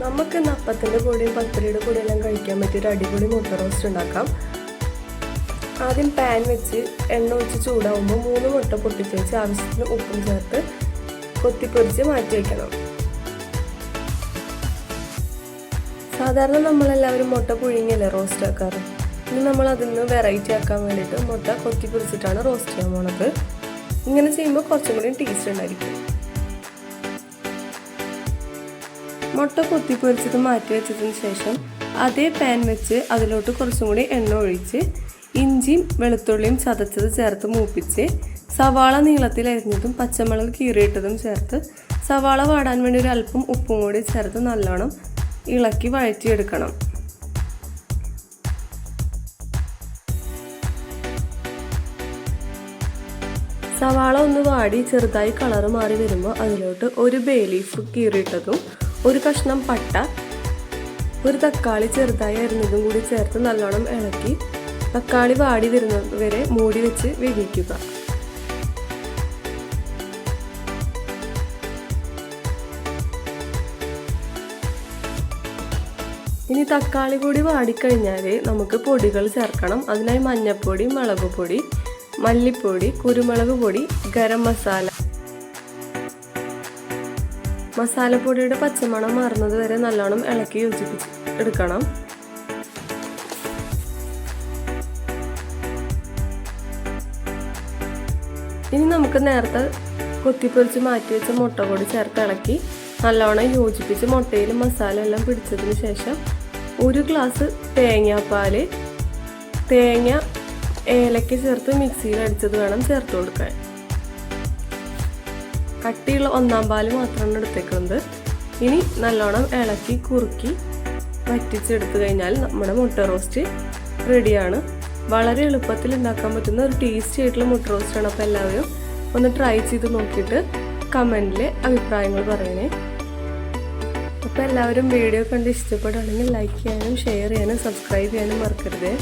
നമുക്ക് അപ്പത്തിൻ്റെ പൊടിയും പത്തിരിയുടെ പൊടിയെല്ലാം കഴിക്കാൻ പറ്റിയൊരു അടിപൊളി മുട്ട റോസ്റ്റ് ഉണ്ടാക്കാം. ആദ്യം പാൻ വെച്ച് എണ്ണ ഒഴിച്ച് ചൂടാവുമ്പോൾ 3 മുട്ട പൊട്ടിച്ച് വെച്ച് ആവശ്യത്തിന് ഉപ്പും ചേർത്ത് കൊത്തിപ്പൊരിച്ച് മാറ്റി വയ്ക്കണം. സാധാരണ നമ്മളെല്ലാവരും മുട്ട പുഴുങ്ങിയല്ലേ റോസ്റ്റ് ആക്കാറ്. ഇനി നമ്മൾ അതിൽ നിന്ന് വെറൈറ്റി ആക്കാൻ വേണ്ടിയിട്ട് മുട്ട കൊത്തിപ്പൊരിച്ചിട്ടാണ് റോസ്റ്റ് ചെയ്യാൻ പോണത്. ഇങ്ങനെ ചെയ്യുമ്പോൾ കുറച്ചും കൂടി ടേസ്റ്റ് ഉണ്ടായിരിക്കും. മുട്ട കൊത്തിപ്പൊരിച്ചത് മാറ്റി വെച്ചതിന് ശേഷം അതേ പാൻ വെച്ച് അതിലോട്ട് കുറച്ചും കൂടി എണ്ണ ഒഴിച്ച് ഇഞ്ചിയും വെളുത്തുള്ളിയും ചതച്ചത് ചേർത്ത് മൂപ്പിച്ച് സവാള നീളത്തിൽ അരിഞ്ഞതും പച്ചമുളക് കീറിയിട്ടതും ചേർത്ത് സവാള വാടാൻ വേണ്ടി ഒരു അല്പം ഉപ്പും കൂടി ചേർത്ത് നല്ലോണം ഇളക്കി വഴറ്റിയെടുക്കണം. സവാള ഒന്ന് വാടി ചെറുതായി കളറ് മാറി വരുമ്പോൾ അതിലോട്ട് ഒരു ബേ ലീഫ് കീറിയിട്ടതും ഒരു കഷ്ണം പട്ട, ഒരു തക്കാളി ചെറുതായി അരിഞ്ഞതും കൂടി ചേർത്ത് നല്ലോണം ഇളക്കി തക്കാളി വാടി വരുന്നത് വരെ മൂടി വെച്ച് വേവിക്കുക. ഇനി തക്കാളി കൂടി വാടിക്കഴിഞ്ഞാൽ നമുക്ക് പൊടികൾ ചേർക്കണം. അതിനായി മഞ്ഞൾപ്പൊടി, മുളക് പൊടി, മല്ലിപ്പൊടി, കുരുമുളക് പൊടി, ഗരം മസാല. മസാലപ്പൊടിയുടെ പച്ചമണം മാറുന്നത് വരെ നല്ലോണം ഇളക്കി യോജിപ്പിച്ച് എടുക്കണം. ഇനി നമുക്ക് നേരത്തെ കൊത്തിപ്പൊരിച്ച് മാറ്റി വെച്ച മുട്ട കൂടി ചേർത്ത് ഇളക്കി നല്ലോണം യോജിപ്പിച്ച് മുട്ടയിൽ മസാല എല്ലാം പിടിച്ചതിന് ശേഷം 1 ഗ്ലാസ് തേങ്ങാപ്പാൽ, തേങ്ങ, ഏലക്ക ചേർത്ത് മിക്സിയിൽ അടിച്ചത് വേണം ചേർത്ത് കൊടുക്കാൻ. കട്ടിയുള്ള 1-ാം പാല് മാത്രമാണ് എടുത്തേക്കുന്നത്. ഇനി നല്ലോണം ഇളക്കി കുറുക്കി വറ്റിച്ചെടുത്തു കഴിഞ്ഞാൽ നമ്മുടെ മുട്ട റോസ്റ്റ് റെഡിയാണ്. വളരെ എളുപ്പത്തിൽ ഉണ്ടാക്കാൻ പറ്റുന്ന ഒരു ടേസ്റ്റി ആയിട്ടുള്ള മുട്ട റോസ്റ്റാണ്. അപ്പോൾ എല്ലാവരും ഒന്ന് ട്രൈ ചെയ്ത് നോക്കിയിട്ട് കമൻറ്റിൽ അഭിപ്രായങ്ങൾ പറയണേ. അപ്പോൾ എല്ലാവരും വീഡിയോ കണ്ട് ഇഷ്ടപ്പെടുകയാണെങ്കിൽ ലൈക്ക് ചെയ്യാനും ഷെയർ ചെയ്യാനും സബ്സ്ക്രൈബ് ചെയ്യാനും മറക്കരുത്.